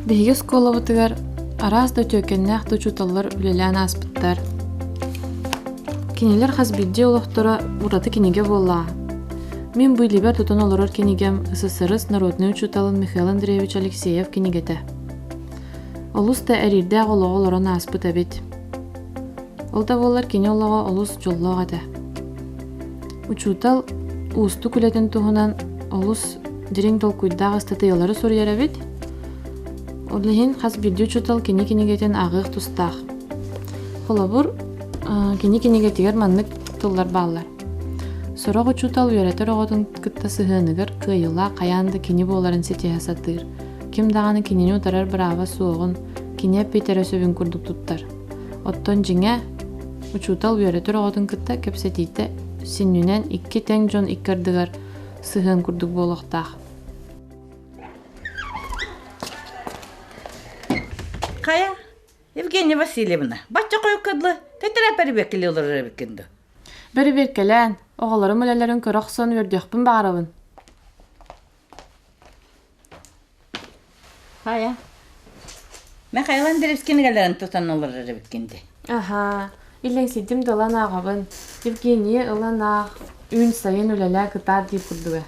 Биһиги сколабытыгар араас да төкеннәх да чуталлар үлелән аспыттар. Кинелер хасбидде олохтора ураты кинеге болла. Мен буйлибер тутан олорор кинегем СССР народный учуталын Михаил Андреевич Алексеев кинегете. Олус да әрирдә олого олорон аспыт әбит. Ол да болар кине олого олус жоллоға да. Учутал уусту күлетін туғынан олус дирин долкуйдағы статыялары сорьер әбит. Олихин хасбидде учутал кинегетен ағық тустақ. Холобур кинегетигер маннык туллар баллар. Сорог учутал үйретер оғытын кытта сыхыныгыр кыйыла қаянды кини боларын сетея сатыр. Ким дағаны кинени утарар брава суоғын, кине пейтере сөбін күрдік туттар. Оттон жиңе учутал үйретер оғытын кытта кепсетейті синнюнен 2 тәң жон иккардығар сыхын күрдік болуқтақ. Кая, Евгения Васильевна, бачча қойып кыдлы, тәтірі пәрібеккелі олар әбеккенді. Бәрі беркелән, оғаларым өлелерін көріқсон өрдіқпін бағарабын. Кая, Михаил Андреевскенігелерін тұтан олар әбеккенді. Аха, илен сидим дылан ағабын. Евгения ылан ақ, үн сайын өлелі кытар дейіп күрдігі.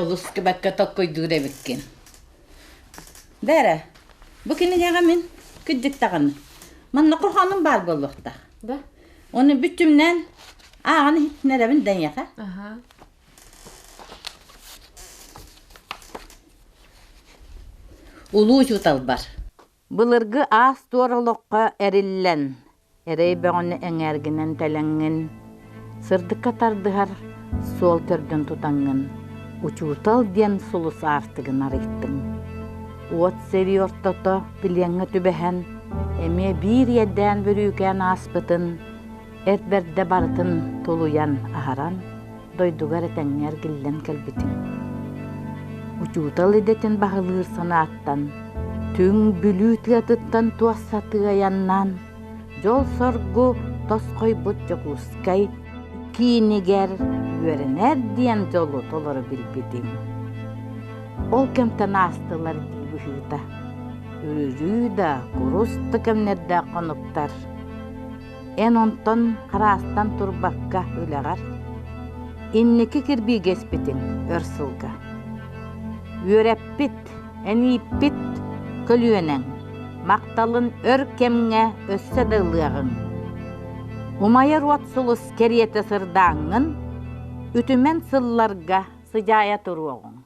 Олыс кебәкке тоққойдығыр әбеккен. Дәрі, бұ кенігеға мен күддік тағаны. Манны құрханым бар болуқтақ. Да? Оны бүтімнен ағаны хитнеребін дәнеға. Аха. Улу жутал бар. Бұлырғы ас туарылыққа әріллән. Әрей бәғаны әңәргінен тәләңін. Сырды қатардығар сол түрден тұтаңын. Учутал ден сұлыс артығын арыйттың. От сери ортото білеңі түбәһән. Әме бір еддән бүрүйкен аспытын. Әрбәрді барытын толуян ахаран. Дойдуғар әтәңер гіллән кәлбітін. Учутал едетін бағылыр санаттан. Түң бүлүтлі тұттан туассатыға яннан. Жол соргу тосқой бұт жоғускай. Кейінігер өрінер диен жолу толыры білбедін. Ол кемтен астылар дейбі хүйта. Үрірі да, құрусты кемнерді қонуптар. Эн онтон қарастан турбаққа өліғар. Иннекі кірбей кеспетін өрсылға. Өрәппіт, әнейппіт көлуенің. Мақталын өр кемге өссі дылығын. Умайыр от сұлыс кереті сырдаңын, үтімен сылларға сыжая тұруғын.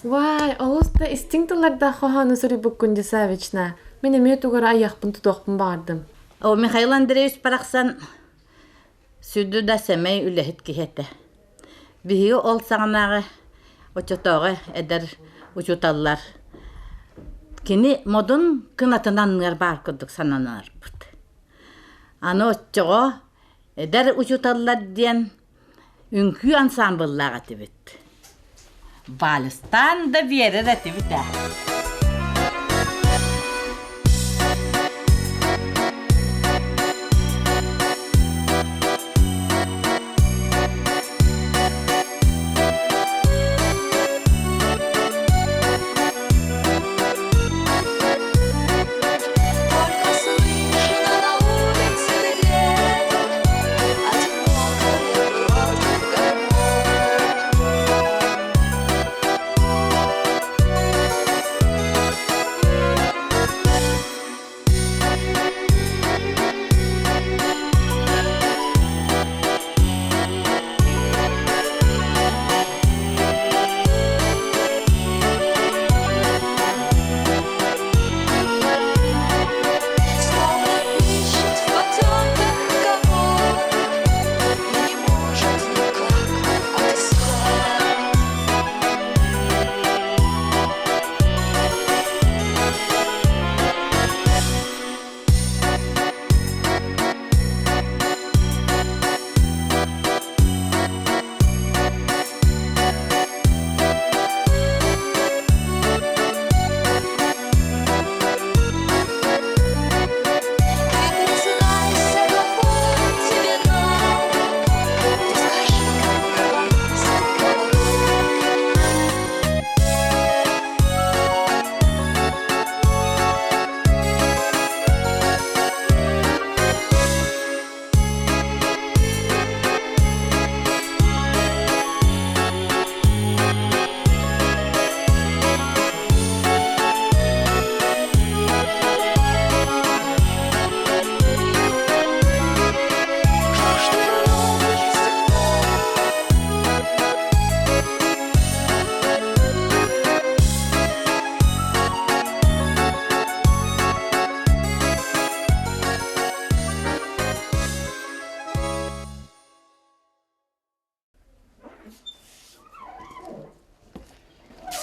Вай, олыста истинктыларда қоғаны сүрі бүккінді сәвична. Мен әме тұғыра аяқпын тұтоқпын бардым. О, Михаил Андреевич парақсан сүрді да сәмей үләхет кехеті. Бігі ол сағынағы ұчытауға әдір ұчыталар. Кені модын кынатынаныңар бар күрдік сананар бұд. Аны ұчыға әдір ұчыталар ден үнкі ансамбыллаға тібет. Балыстан да берер әтібіті.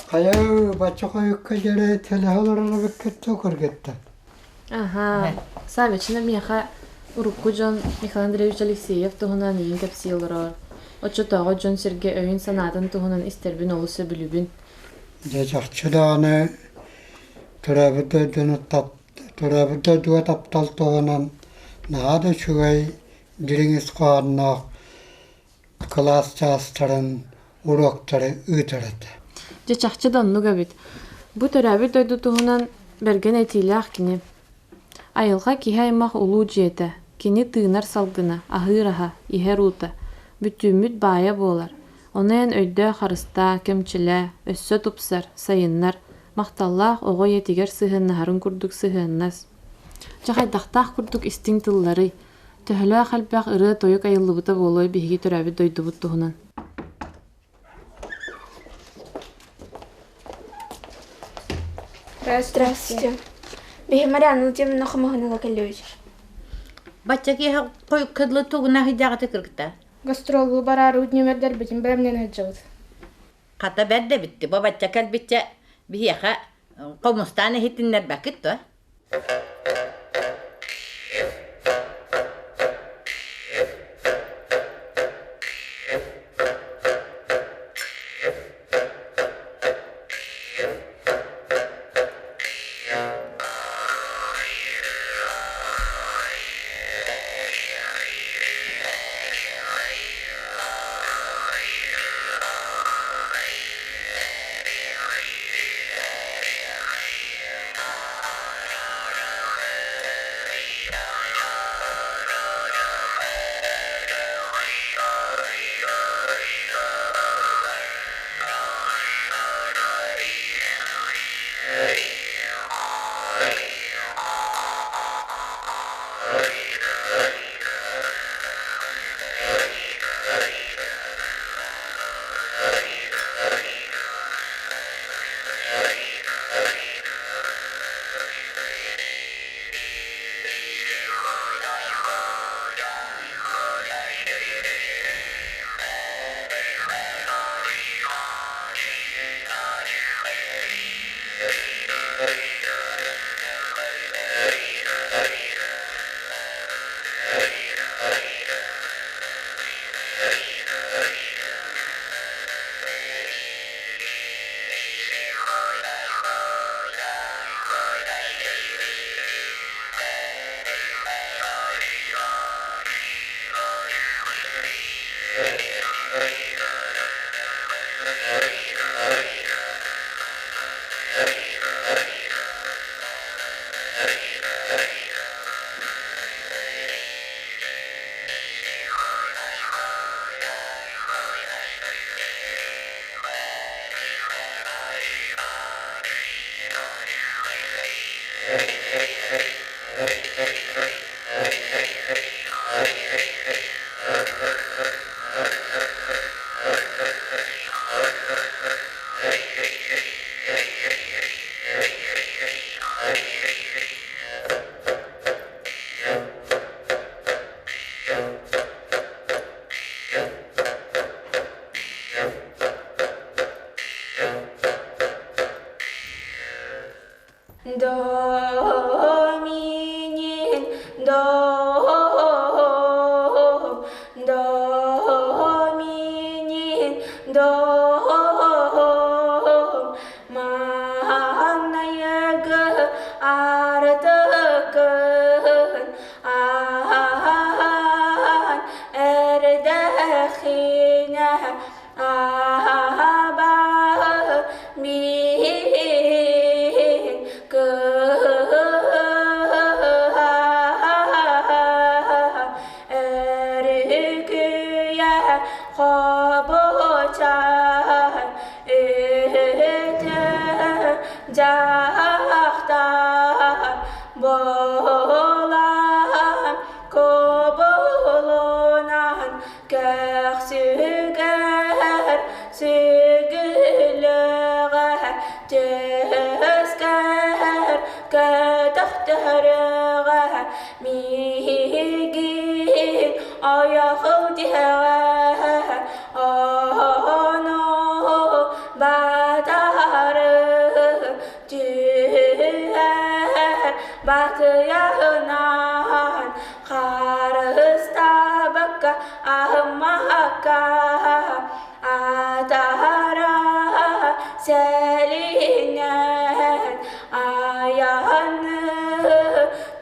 Kaya bachcha koyukka jere telehalarına bekketti korgetta. Ага. Савична меха урукку Жон Михаил Андреевич Алексеев туһунан иин кепсиелорор. Очотоого Жон Сергей Өвин санаатын туһунан истербин олусы бүлүбүн. Jachchudane turabıda duat aptal toğanan nahada şugay diringis qoğanna klas çastırın uroktarı ıtırıt. Жачахчы доннуга бит. Бу төрәбит дойду туһунан берген этилях кини. Айылга киһаймах улуу жете. Кини тыынар салгына, ахыраха, иһерута. Бүтүмүт бая болар. Онен өйдө харыста, кемчиле, өссө тупсар, сайыннар. Макталлах ого етигер сыһыннахарын курдук сыһыннас. Жахайдахтах курдук истиң тыллары. Төһөлө халбах ыры тойук айыллыбыта болой биһиги төрәбит дойдубут туһунан. Здравствуйте. Бихи Марьяна Владимировна Хамаханова Калевич. Баччаки койук кыдлы тугуна хидягаты кыргыта. Гастролу барары үтнемердер битин бәмнен хаджабыт. Ката бәдде битти. Бу бачча калбитче бихиха комустаны хитиннер бакытты. Доминин, доминин, маннаягы артыкын эрдәхине аба мин эркүя хабочар жахтар болам коболонан көхсүгер сүгүлөгө төскер көтөхтөрөгө мигин аяхудега оно бата batıyağınan Karısta bakka ahmakka Atara selinen ayağını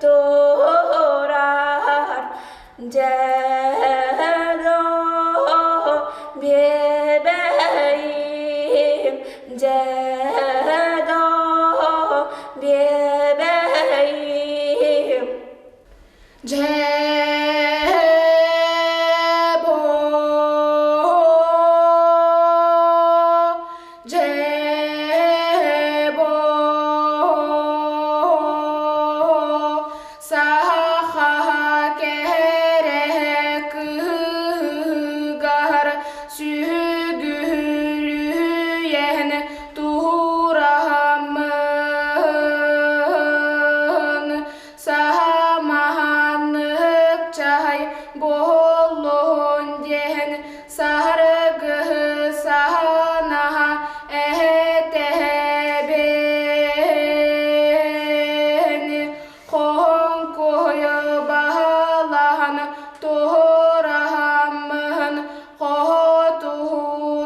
doğrar Cedo bebeğim Cedo bebeğim Cebo Cebo Saha kerek gar sügülüyen turamın samahanlık çay bolun diyen sargı sana etebeni konkoyu bağlan toramın kotu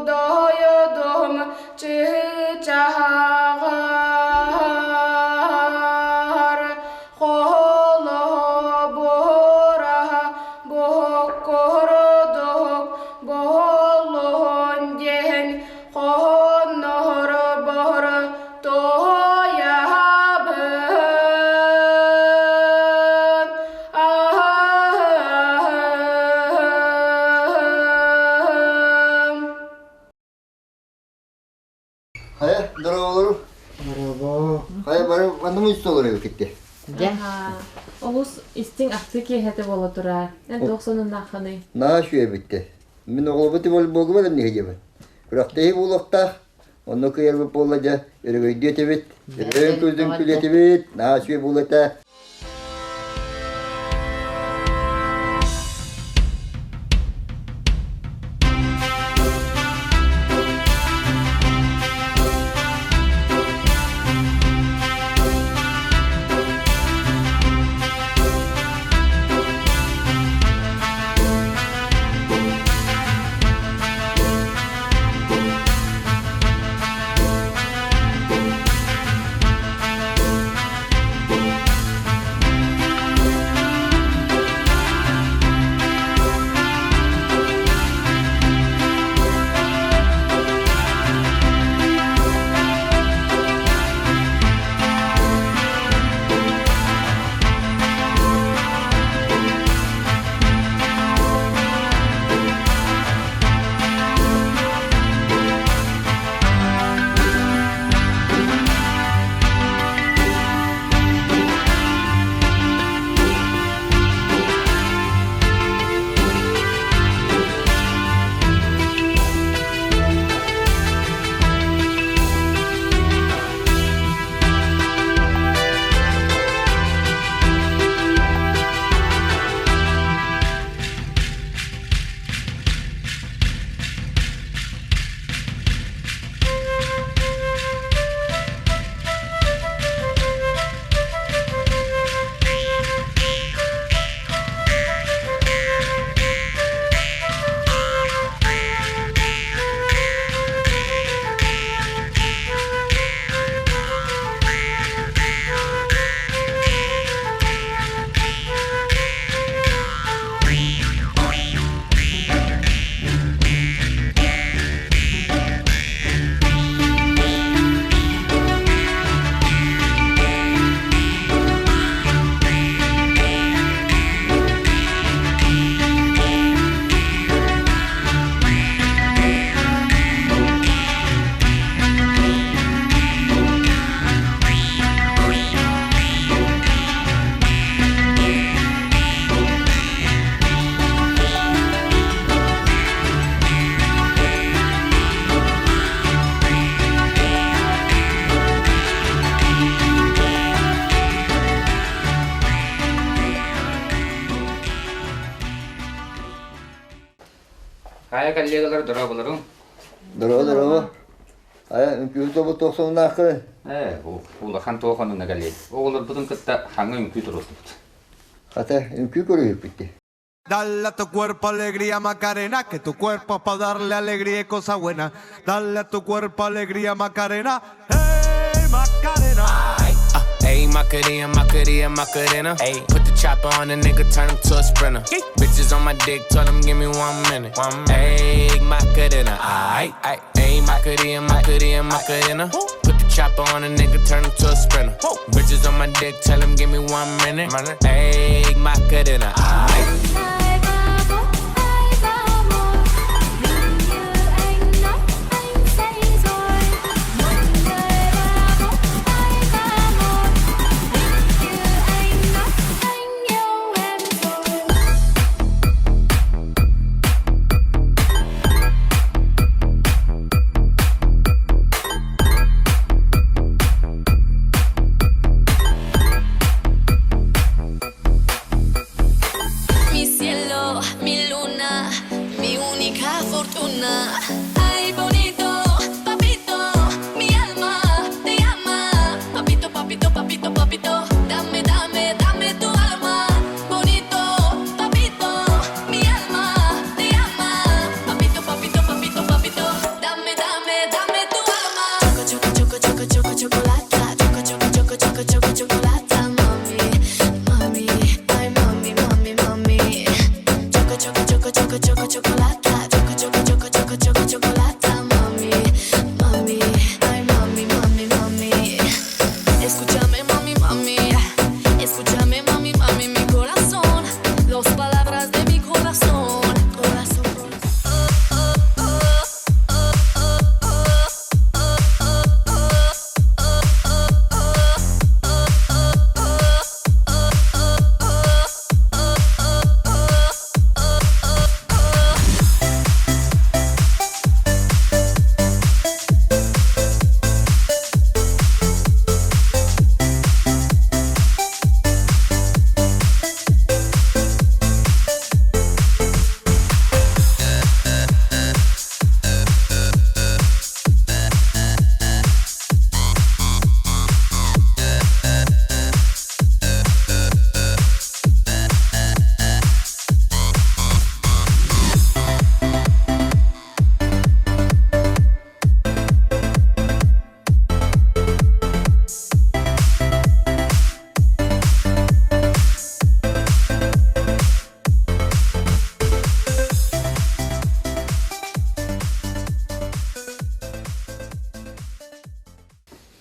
doyudum çığçağar kolu bora bokoruduk bolun diyen konur bor toyabın ahım. Hayır, dara olur. Merhaba. Hayır, bana mı üstü olur gitti? Де? Олус истин акты кехете бола тура. Эн 90'ын наханы. Na şu bitti. Min oğlu bitti bol boğma da ne gibi. Bırak tehi bulakta. Onu kıyar bu bolaca. Öyle gidiyor tebet. Öyle gözüm külüyor tebet. Na şu bulakta. Kaya kalliyalar dora bularum. Dara. Ünkü bu 90 akı. Улахан тоохонун нагале. Оголор бутун кытта хаңы үңкү турустут. Hata ünkü görüyor bitti. Dale a tu cuerpo alegría Macarena, que tu cuerpo es para darle alegría y cosas buenas. Dale a tu cuerpo alegría Macarena, hey Macarena. Ayy, Macarena. Ayy, put the chopper on the nigga, turn him to a sprinter. Bitches on my dick, tell him give me 1 minute. Ayy, Macarena. Ayy, Macarena. Put the chopper on the nigga, turn him to a sprinter. Bitches on my dick, tell him give me 1 minute. Ayy, Macarena.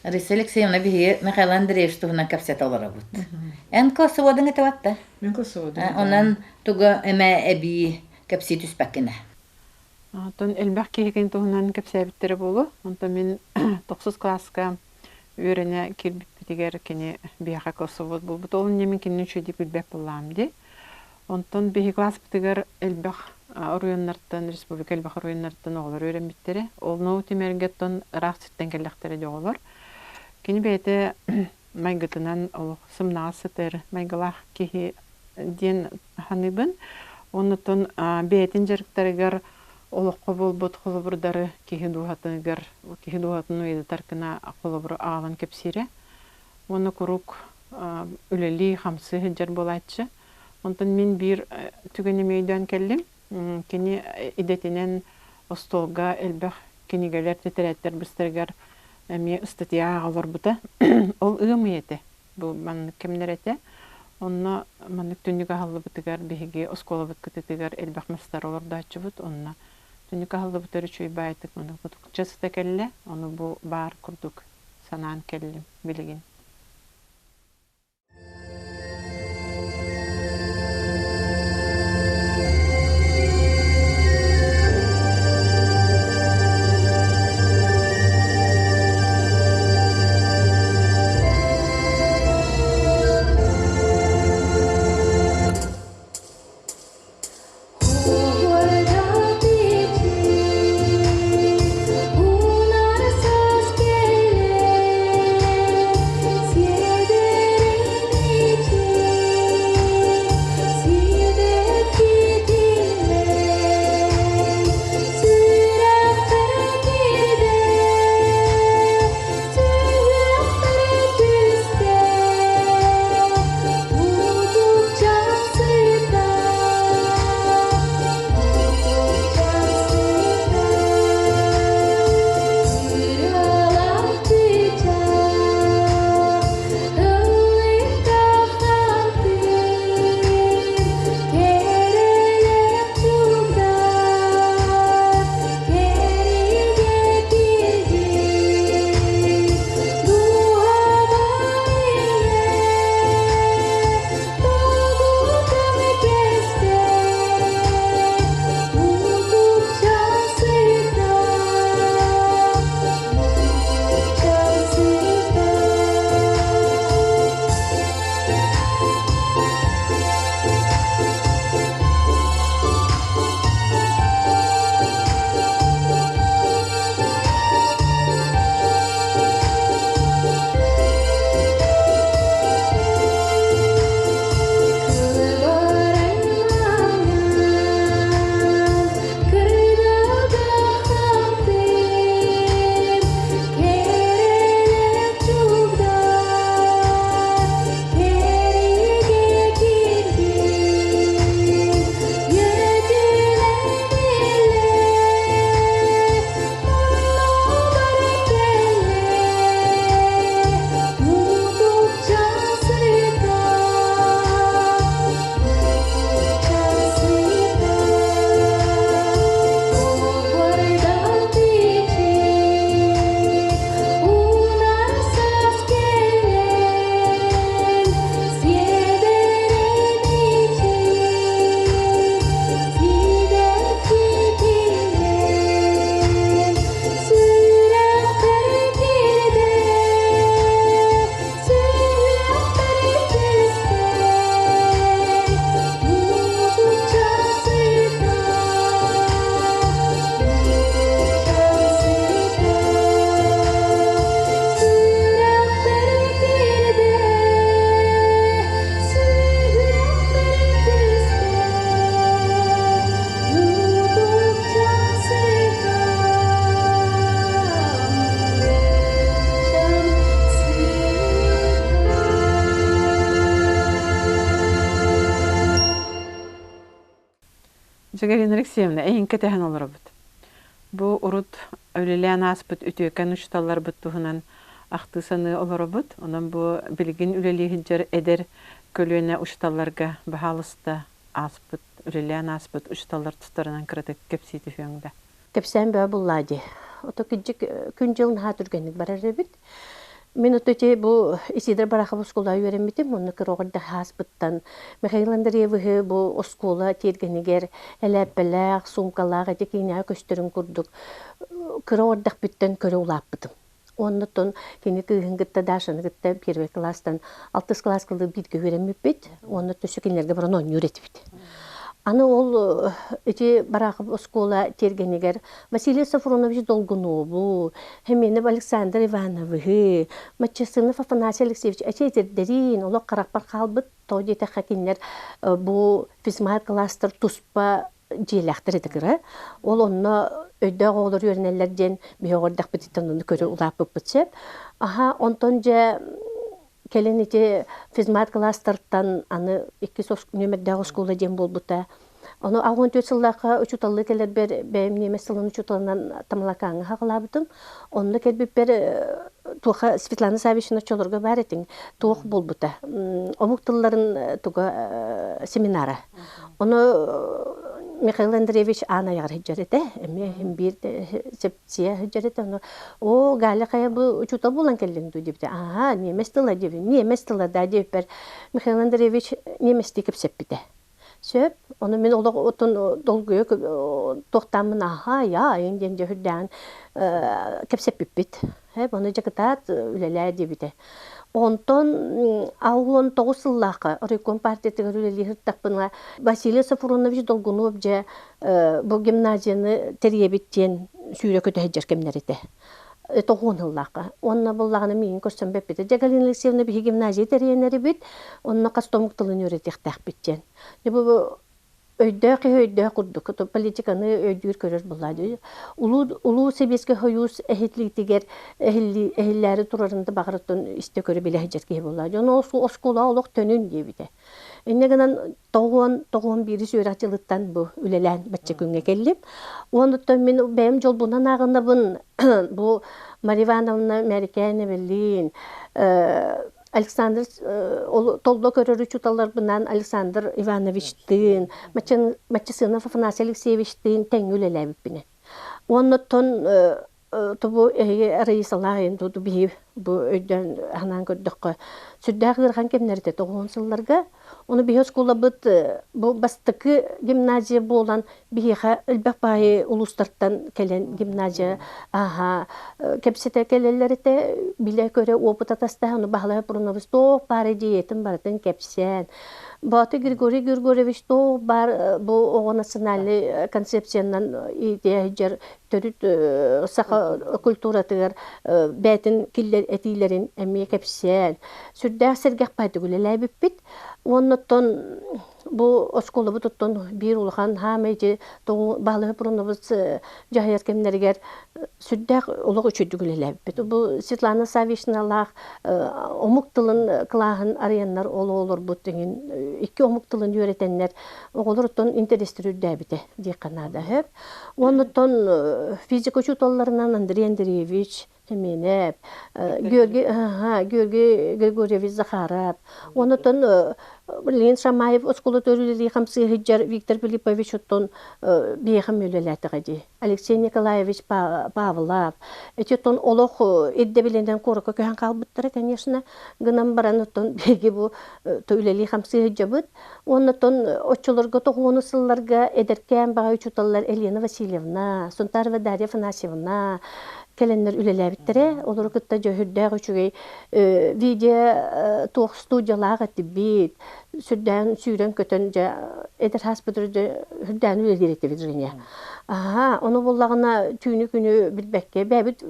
Рис Алексеевна бихи Михаил Андреевич туһунан кәпсәт алара бут. Эн классоводың этеватта. Мен косоды. Онан туга эме эби кәпсит үспәккенә. Тон элбәк киген туһунан кәпсәбиттер булу. Онта мен 9 класска үренә килбит битигәр кене бияха косовод бул. Бу толын немен кинне чөди билбәп булам ди. Онтон бихи класс битигәр элбәк районнардан республика элбәк районнардан олар өрен биттере. Ол ноу тимергеттон рахситтен келләхтере дөгөлөр. Кини бете майгытынан ол сымнасытыр майгалах кихи ден ханыбын. Онутон бетин жериктеригер олоққа болбут холобурдары кихи дуһатыгер кихи дуһатын уйды таркына холобур аалан кепсире. Оны курук үлели хамсы хиджер болайтчы. Онтон мен бир түгенемейден келдим. Кини идетинен остолга элбэх кинигелер тетереттер бистергер эми статья алар бута. Ол ыгымыйты. Бу ман кемнерете. Онна маннык түнүгө халлы бутыгар биһиги оскола бүткүтүгөр элбэх мастар олар дачыбыт. Онна түнүгө халлы бутары чүй байтык муну бутукчасы келле. Оны бу бар курдук санаан келлим билигин. Галина Алексеевна, эйин кетехен олорбут. Бу урут өлелән аспыт үтөкән ушталлар бут туһунан ахты саны олорбут. Онан бу билгин үлелихинчер эдер көлөнә ушталларга баһалыста аспыт, үлелән аспыт ушталлар тустарынан кырытып кепсити феңдә. Кепсән бә буллади. Ото киҗик күн җылын ха тургәнлек барар бит. Мен өтөте бу Исидер барахы оскола үйренмитим, моны кырогырда хаспыттан. Михаил Андреевы бу оскола тергенигер эләппеләк, сумкалак этекине көстөрүн курдук. Кырогырдак биттен көрө улаппытым. Оннотон кени кыгынгытта дашаны гытта первый класстан 6 класс кылды битке үйренмеп бит. Онно төшөкенлерге баран он үйретип. Аны ол эти барахы оскола тергенигер Василий Сафронович Долгунов, Хеменов Александр Иванович, Мачесынов Афанасий Алексеевич, эчетердерин, оло каракпар калбыт, тоодете хакинлер бу физмат кластер туспа желактыр этикире. Ол онно өйдө олор үйренелерден биогордак бититен көрө улапып битсеп. Аха, онтон же келенете физмат кластерттан аны 2 нөмердәге школа дем болбута. Аны 14 жыллакка учуталлы келер бер бем немесилин учуталынан тамлакаңы хагалабытым. Онны келбеп бер туха Светлана Савична чолорга бар этин. Тух болбута. Омуктылларын туга семинары. Аны Михаил Андреевич ана ярыжырыты, эми бир сепция хыжырыты. О, галя кая бу учута булан келдинду депти. Ага, неместила деп, неместила да деп бер Михаил Андреевич неместикип сеппите. Сөп, оны мен олог отун долгуя токтамын, аха, я, энден жөһүрдән кепсеппит. Оны жакытат үлелә дебите. Онтон ауылын 9 сыллақы Райком партиятыгар үлелихір тақпынға Василий Сафронович Долгунов же бұл гимназияны теребеттен сүйре көті әджер кемнереді. 9 сыллақы. Онна боллағыны мейін көрсен бәппеді. Галина Алексеевна бір гимназия теренері бет, онна қастомықтылын өретек тақ беттен. Өйдәк курдук, политиканы өйдүр көрөр булады. Улуу Себеске Союз эхитлигер эхилләре турарында багырыттан исте көрө биле хәҗәткә булады. Аны оскола олык төнүн дибиде. Эннегенен тогон бири сөйрәтилыттан бу үлелән бачча күнгә келип, онда мен бәм жол бунан агындабын. Бу Мария Ивановна Американы белин. Александр толдо көрөрү чуталар бынан Александр Ивановичтин, Мачесынов Афанасий Алексеевичтин теңүлеләбип бине. Оннотон тубу рейсалайын туду би бу өйдөн анан көрдөккө сүддә кырган кемнерде 9 сылларга оны би школа бит бу бастыкы гимназия болан биха Элбапай улустарттан келен гимназия аха кепсете келелерите биле көрө опыт атаста аны баглай бурунабыз то паре диетин бартын кепсен Батый Григорий Григорьевич то бар бу национальный концепциянан идея жер төрүт саха культура тигер бетин киллер этилерин эми кепсен сүрдә сергек пайдагулеләй бит оннотон бу оскола бутуттон бир улхан хамеҗи то балы буруныбыз жаһар кемнәргә сүрдә улык үчүдүгүлеләй бит бу Светлана Савичналар омук тылын кылаһын арияннар олор бутыгын 2 омук тылын өйрәтәннәр оголортон интерестирүдә бите диканада хеп оннотон физика учуталларынан Андрей Андреевич Хеменев, Георгий Григорьевич Захаров, онотон Лен Шамаев оскола төрүлери хамсы хиджар Виктор Филиппович оттон бейхам өлеләтіғади. Алексей Николаевич Павлов, этетон олох эдде биленден корыка көһән калбыттыры, конечно, гынан баран оттон беги бу төлели хамсы хиджабыт. Онотон очолорга 9 сылларга эдеркен багай чуталлар Елена Васильевна, Сунтарова Дарья Афанасьевна, Келенлер үлеләбиттере, олар кытта жөһүрдәг үчүгей видео тох студиялага тибит, сүрдән сүйрен көтөн эдер хаспиталда хүрдән үлеләретте Вирджиния. Аха, оны буллагына күнү билбекке бәбит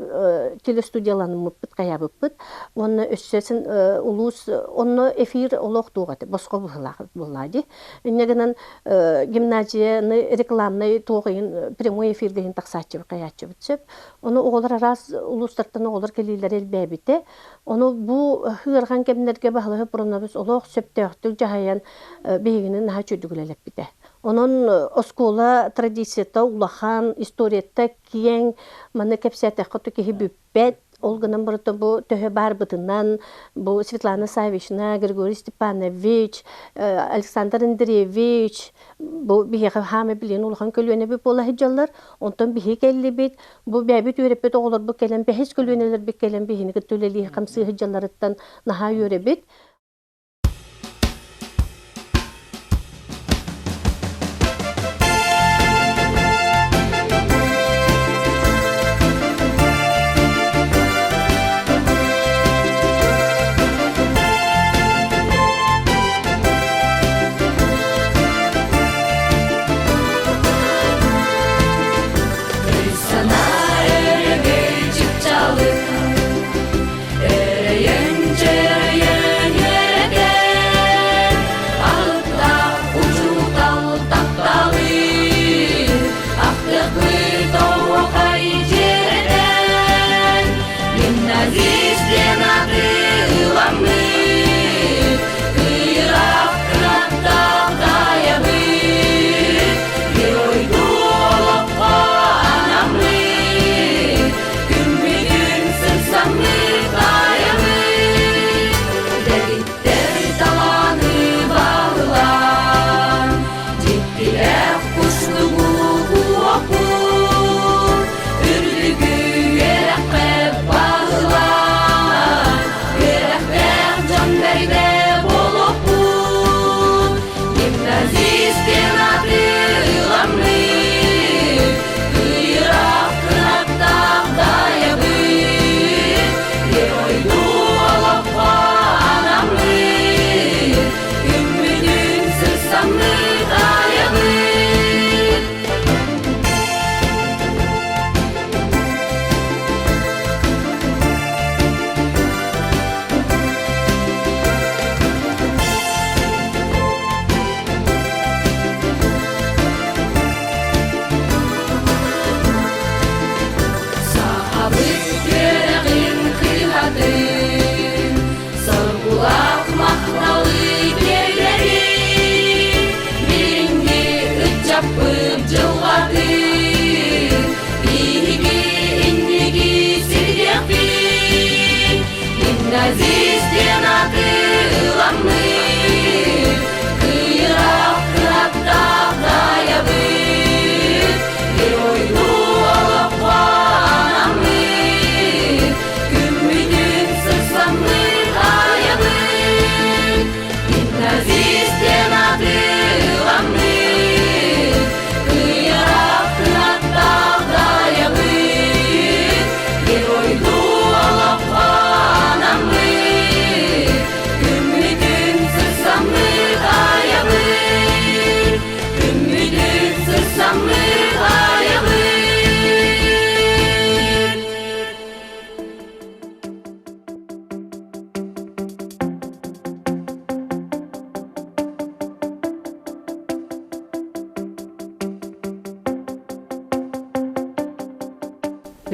телестудияланып каябыппыт. Оны өссөсүн улус, оны эфир олох тугаты, боско булады. Иннегенен гимназияны рекламны тогын прямой эфирден таксачы каячы битсеп, оны олар раз улустардан олар келилер элбәбите. Оны бу хырган кемнерге баглы бурунабыз олох сөптөктүк жаһаян бегинин хачүдүгүлелеп бите. Onun oskola традицията улахан, историятта киен маны кепсетаққа түкеһи бүппет, Олганың бұрыты бұл төхі бар бұтынан, бұл Светлана Савична, Григорий Степанович, Александр Андреевич, бұл бігеғі хамы білен улахан көлуені бүп ола хеджалар, онтан бігі келі бет, бұл бәбет өрепет оғылар бұл келен, бәхес көлуенелер бік келен бігіні күттөлелі қамсы хеджаларыттан наға өрепет.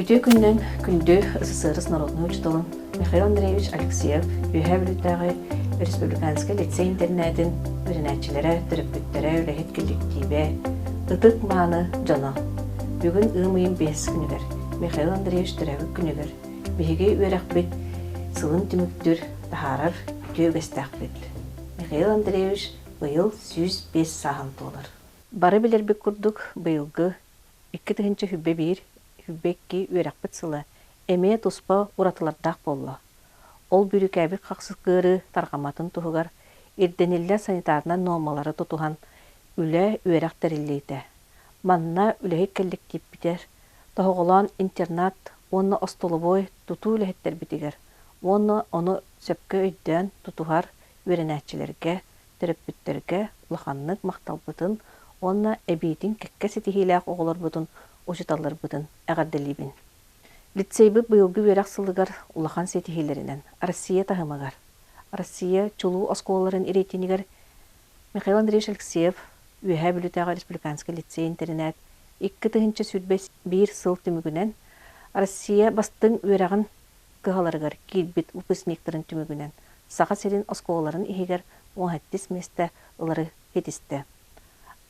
Үтө күннен күндө СССР народный учителин Михаил Андреевич Алексеев үйәбілеттағы республиканский лицей интернетін өрінәтчілері, түріппеттері, үләхет коллективе, ұтық маны жана. Бүгін ұмайын 5 күнігер, Михаил Андреевич түрәвік күнігер, бейге өрәқ бет сылын түміктір тахарар түйгістәқ бет. Михаил Андреевич бұйыл 105 сағын толыр. Бары білер бек күрдік бұйылғы 2-тігінші хүббе бір хүббекки өрәқпіт сылы әме тұспа ұратылардақ болла. Ол бүрік әбік қақсыз ғыры тарғаматын тұғығар, ерденелі санитарынан нормалары тұтуған үлі өрәқ тәрелейді. Манна үләхет коллектив бітер, тұғылан интернат, оны остолыбой тұту үләхеттер бітігер. Оны сөпкі өйден тұтуғар өрінәтчілерге, түріппіттерге, ұлғанлық мақталбытын, оны әбейтін кәккәсі тихиләқ оғылар бұтын, ожиталар бұтын әғарделейбін. Лицейбі бұйылғы өрәқ сылығар ұлахан сетихилерінен, Россия тағымағар. Россия чулу осколарын иретінігер Михаил Андреевич Алексеев үйә бүлітәға республиканский лицей интернет 2-тігінші сүрбес 1 сыл түмігінен Россия бастың өрәғын кығаларығар келбет ұпысмектерін түмігінен саға серін осколарын ихигер 17 месті ұлары хетісті.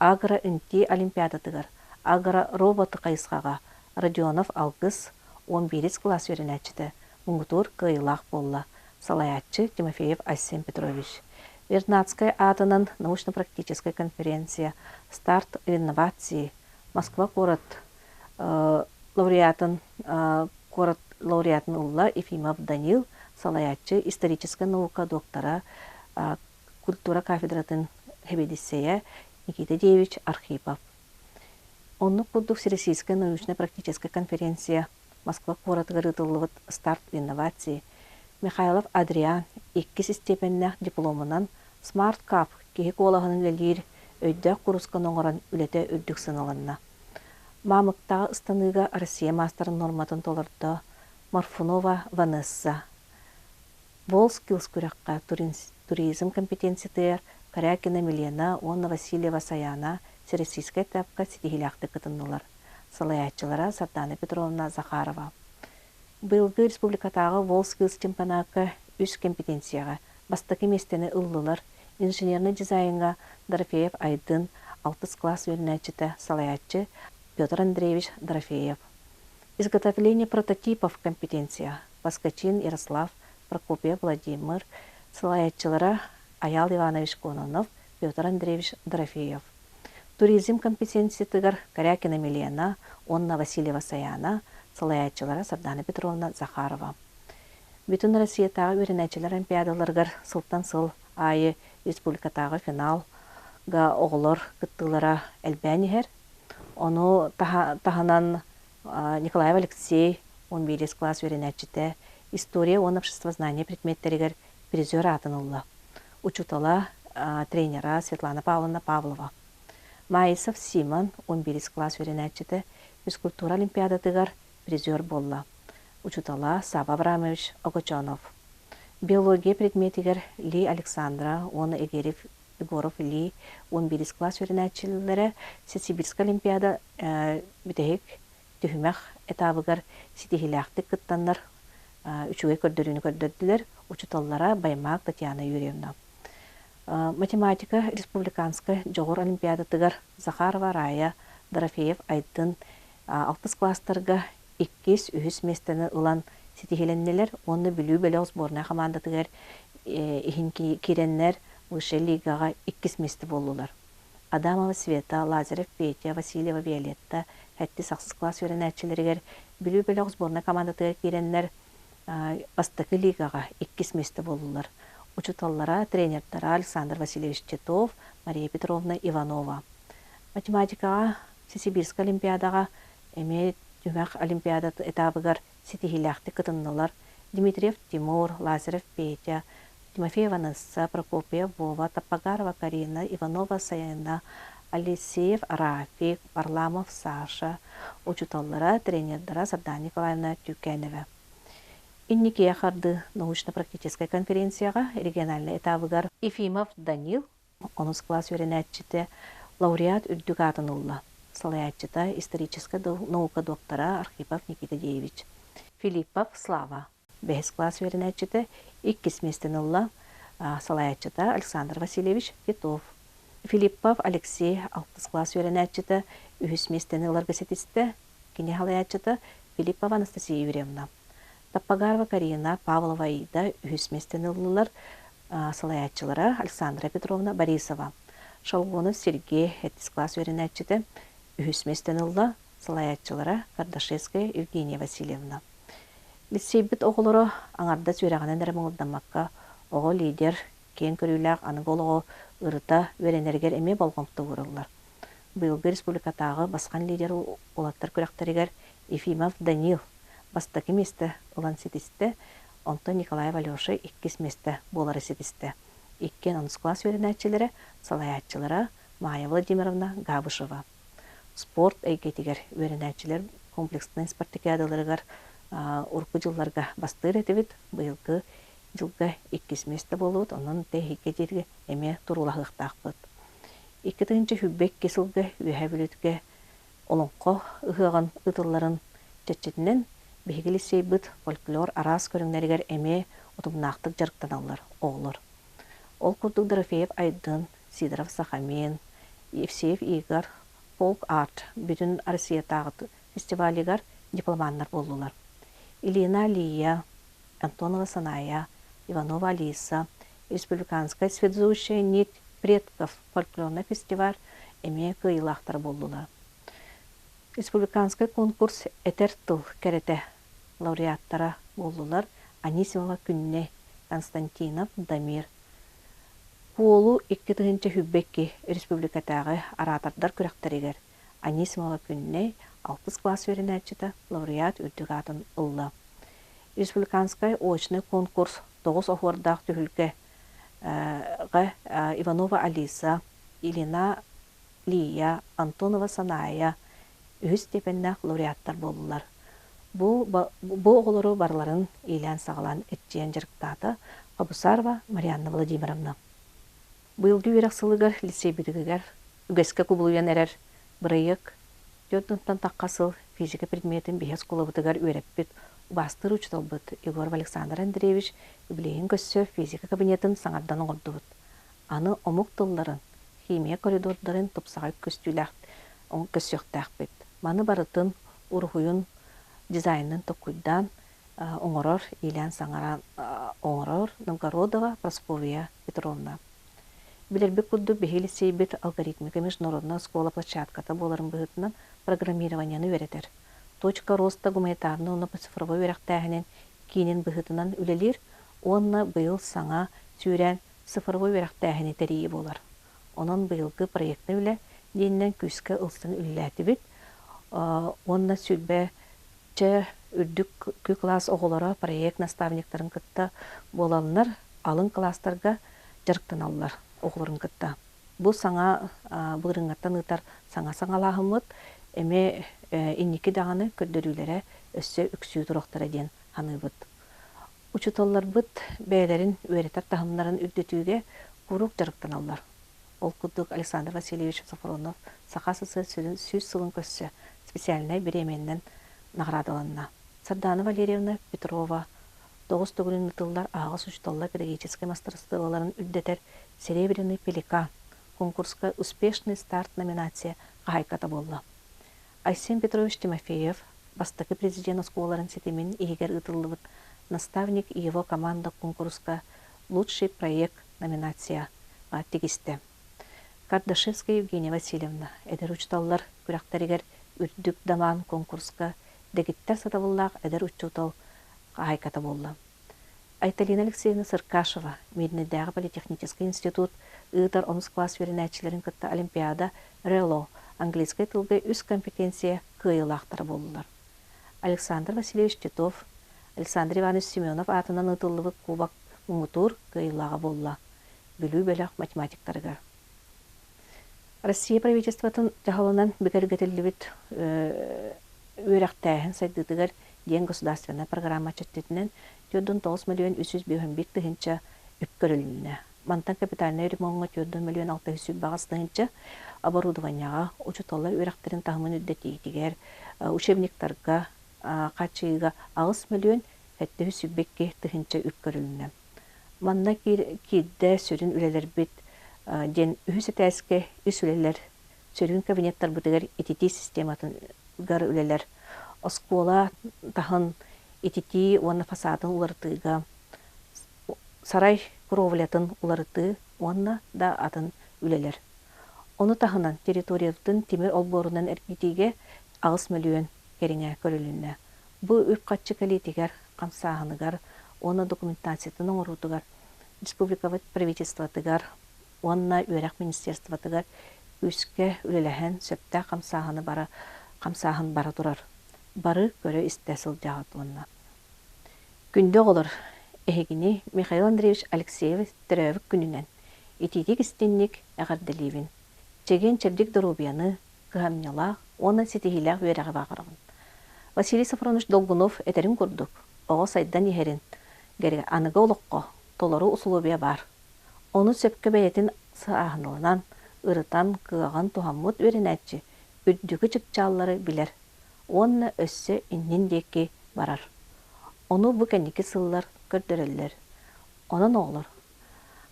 Агра инти олимпиадатыгар, агра роботы кайысқаға, Родионов алгыс 11 класс веренәчіті, мұңғытур кыйлақ болла, салаятчы Тимофеев Асен Петрович. Вернадская атынан научно-практическая конференция «Старт инновации», Москва город лауреатын Улла Ефимов Данил, салаятчы историческая наука доктора, культура кафедратын Хебедисея Никита Девич Архипов. Онны курдук Всероссийская научно-практическая конференция Москва город городылывыт «Старт инновации». Михайлов Адриан 2 степеннәк дипломынан Smart Cup кеһи колаһын лелир өйдә курускан оңоран үлете үрдүк сыналанна. Мамыктагы ыстаныга Россия мастер норматын толырды Марфунова Ванесса. Волскилс күрәккә туризм компетенциятер Корякина Милена, Онна Васильева Саяна, Всероссийская этапка сидихилякты кытыннылар. Салаятчылара Сардана Петровна Захарова. Былгы республикатағы Волскилс чемпионатка үз компетенцияға, бастакы местені ыллылар, инженерный дизайнға Дорофеев Айдын 6 класс вернәчіті салаятчы Петр Андреевич Дорофеев. Изготовление прототипов компетенция Паскачин Ярослав, Прокопьев Владимир, салаятчылара Аял Иванович Кононов, Петр Андреевич Дорофеев. Туризм компетенциятыгар Корякина Милена, Онна Васильева Саяна, салаятчылара Сардана Петровна Захарова. Бүтін Россиятағы өрінәчілер олимпиадаларғар сылтан сыл айы республикатағы финалға оғылар кыттылара әлбәнігер. Оны таханан Николаев Алексей 11 класс өрінәчіті история он обществознание предметтерігер призер атынылы. Учутала тренера Светлана Павловна Павлова. Маисов Симон 11 класс өрінәчіті физкультура олимпиадатыгар призер болла. Учутала Саба Абрамович Огочонов. Биология предметигер Ли Александра, оны Егоров Ли, 11 класс вернәчілері Сибирская олимпиада бітігік түхімәқ этабыгар сетихиляқты кыттанлар үчуге көрдірділер, учуталлара Баймак Татьяна Юрьевна. Математика республиканская жоғыр олимпиадатыгар Захарова Рая, Дорофеев Айдын 6 класстарға 2-3 местені ұлан сетихеленнелер, оны білу бөлі сборная командатыгар ихин киреннер высшая лигаға 2 месті болулар. Адамова Света, Лазарев Петя, Васильева Виолетта, хәтті сақсыз класс веренәтчілергер білу бөлі сборная командатыгар киреннер бастакы лигаға 2 месті болулар. Учуталлара тренердара Александр Васильевич Титов, Мария Петровна Иванова. Математикаға Сибирская олимпиадаға эме Түмәк олимпиада этабыгар сетихиляқты кытыннылар Дмитриев Тимур, Лазарев Петя, Тимофеева Несса, Прокопьев Вова, Тапагарова Карина, Иванова Саяна, Алексеев Рафик, Варламов Саша, учуталлара тренердара Сардан Николаевна Тюкенева. Инникия харды научно-практическая конференцияға региональный этабыгар Ефимов Данил, 10 класс веренәтчіті, лауреат үрдүк атынылла. Салаятчыта историческая наука доктора Архипов Никита Девич. Филиппов Слава, 5 класс веренәчіті, 2 местенылла салаятчыта Александр Васильевич Титов. Филиппов Алексей, 6 класс веренәчіті, 3 местеныллар гасетисті, кене халаятчыта Филиппова Анастасия Юрьевна. Таппагарова Карина, Павлова Ида, 3 местеныллар салаятчылара Александра Петровна Борисова. Шалгонов Сергей, 7 класс веренәчіті, 3 местенылла салаятчылара Кардашевская Евгения Васильевна. Лицейбіт оғылыры аңарда сүйрағанын әрміңілдамаққа оғы лидер кен көріләқ анығы олығы ұрыта веренергер әме болғымты ұрылар. Бұйылғы республикатағы басқан лидер олаттар көріқтерігер Ефимов Данил бастакы месті ұлан сетісті, онты Николаев Алеша 2 месті болары сетісті. 2 класс веренәтчілері салаятчылара Майя Владимировна Габышева. Спорт әйгетігер веренәтчілер комплексный спартакиадаларығар урку жылларга бастыр етебет, бұйылғы жылға 2 месті болуыд, onun тәйхекке жерге әме тұрулағықтақпыд. 2-тігінші хүббек кесілгі үйә білетке олыңқо ұғыған ұтыларын чәтчетінен бейгілі сейбіт фольклор арас көріңдерігер әме ұтымнақтық жарықтан алыр, оғылыр. Ол күрдік Дорофеев Айдын, Сидоров Сахамин, Евсеев Игорь, Folk Art, бүтін Россиятағы фестивалигар дипломаннар болдылар. Илина Лия, Антонова Саная, Иванова Алиса, Республиканская сведущая нить предков фольклорный фестиваль эме кыйлақтар болдылар. Республиканский конкурс этер тыл керете лауреаттара болдылар. Анисимова Күнне, Константинов Дамир. Куолу 2-тыгынча хүббекки республикатағы аратардар күрәктерегер. Анисимова Күнне 6 класс веренәчіті лауреат үрдігатын ұлла. Республиканскай очный конкурс 9 оғырдақ түхілге Иванова Алиса, Илина Лия, Антонова Саная үз степеннақ лауреаттар болдылар. Бу оғылыру барларын илән сағалан әтчейін жырықтаты Қабусарова Марианна Владимировна. Бұйылды үйрақсылығыр лицей бідігігер, үгеске күбілуен әрер бірайық, Тёрдунтан таққасыл физика предметін бейхес қолабытығар үйреппет, убастыр учталбыт Егоров Александр Андреевич үбілейін көссө физика кабинетін саңардан оңырдыбыт. Аны омук тылларын, химия коридордарын тұпсағай көссөқтәқпет. Маны барытын урхуйын дизайнын тоқуйдан оңырор илән саңаран оңырор Новгородова Просковия Петровна. Билербек кудду бехили сейбет алгоритмика международная школа площадката боларын быһытынан программированияны өретер. Точка роста гуманитарны уна цифровой верақтәһінен кейінен быһытынан үлелер, онна быйыл саңа сүйрән цифровой верақтәһіне тәрейі болар. Онын быйылғы проектны үле дейіннен күскі ылсын үліләті бит, онна сүлбә чә үрдік күй класс оғылары проект наставниктарын кытта болалынар, алын класстарға жарықтан алылар оғыларын кытта. Бұл саңа бұлырыңаттан ұтар саңа-саңалағымыд, әме иннекі дағаны көрдірілері өссі үксүй тұрақтары ден ханы бұд. Учуталар бұд бәйлерін өретар тағымларын үрдетуге құруқ жарықтан алылар. Ол күдік Александр Васильевич Сафронов сақасысы сөз сылын көссі специальный беременнен наградаланна. Сардана Валерьевна Петрова 9-9 тылдар ағыз учталла педагогической мастерстволарын үддетер Серебряный пеликан конкурска успешный старт номинация қайқата болды. Айсен Петрович Тимофеев бастакы президент школаларын сетемен егер ұтылыбыт наставник и его команда конкурска лучший проект номинация тегісті. Кардашевская Евгения Васильевна әдер учталлар күрәқтәрігер үрдік даман конкурска дегиттер сатавыллақ әдер учтал қайқата болды. Айталина Алексеевна Сыркашева Меднедегі политехнический институт ұйтар 10 класс веренәтчілерін күтті олимпиада РЭЛО английский тылды үз компетенция кыйылақтары болдылар. Александр Васильевич Титов, Александр Иванович Семенов атынан ұтылығы кубак ұңғытур кыйылаға болдыла. Бүлі бөліқ математиктарыға. Россия правительствотын жағалынан бігергетілі өрәқтәйін сайдыдығыр ден государственная программа четтетінен 9 миллион 351 тыгынча үпкөріліне. Мантан капитальный ремонтға 4 миллион 600 бағас тыгынча оборудованияға, учуталар өрәқтерін тағымын үддетейдігер, учебниктарға, қачыға 6 миллион 705 тыгынча үпкөріліне. Манна кейді сөрін үлелер бет, ден үхісі тәске үс үлелер, сөрін кабинеттар бұдығар итити систематын гар үлелер, оскола тахын итити уанна фасадын уларытыга, сарай кровлятын уларыты уанна да атын үлелер. Оны тахынан территориятын темір олборунан әркетеге 6 миллион кереңе көрілінне. Бұл өпқатчы калетігер, қамсағыныгар, оны документациятын оңырутыгар, республикавыт правительстватыгар, уанна өрәк министерстватыгар, үске үлеләхен сөпті қамсағын бара тұрар. Бары көрі істәсіл жағыт онна. Күнді олар әйгіне Михаил Андреевич Алексеев түрәвік күнінен ететек істеннік әғарделевін. Чеген чердік дұрубияны қығамнялақ, оны сетегіләқ өрәғі бағырғын. Василий Сафронович Долгунов әтерін көрдік. Оға сайдан ехерін. Гәрге анығы олыққа толары ұсылубия бар. Оны сөпкі бәйетін сағынылынан, ұрытан қығаған туғаммыт өрінәтчі үддігі чықчалары білер. Онна өссі иннен декі барар. Оны бұ кәнекі сыллар көрдірілер. Онын оғылыр.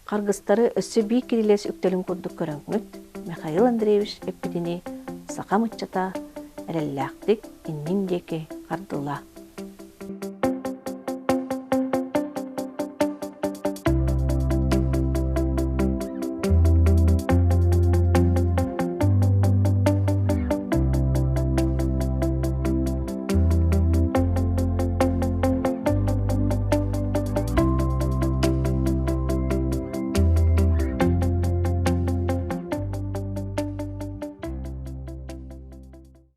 Қаргыстары өссі бей кирилес үктелін күрдік көріңгіт, Михаил Андреевич эппетini сақа мұтчата әрелләқтік иннің деке қардыла.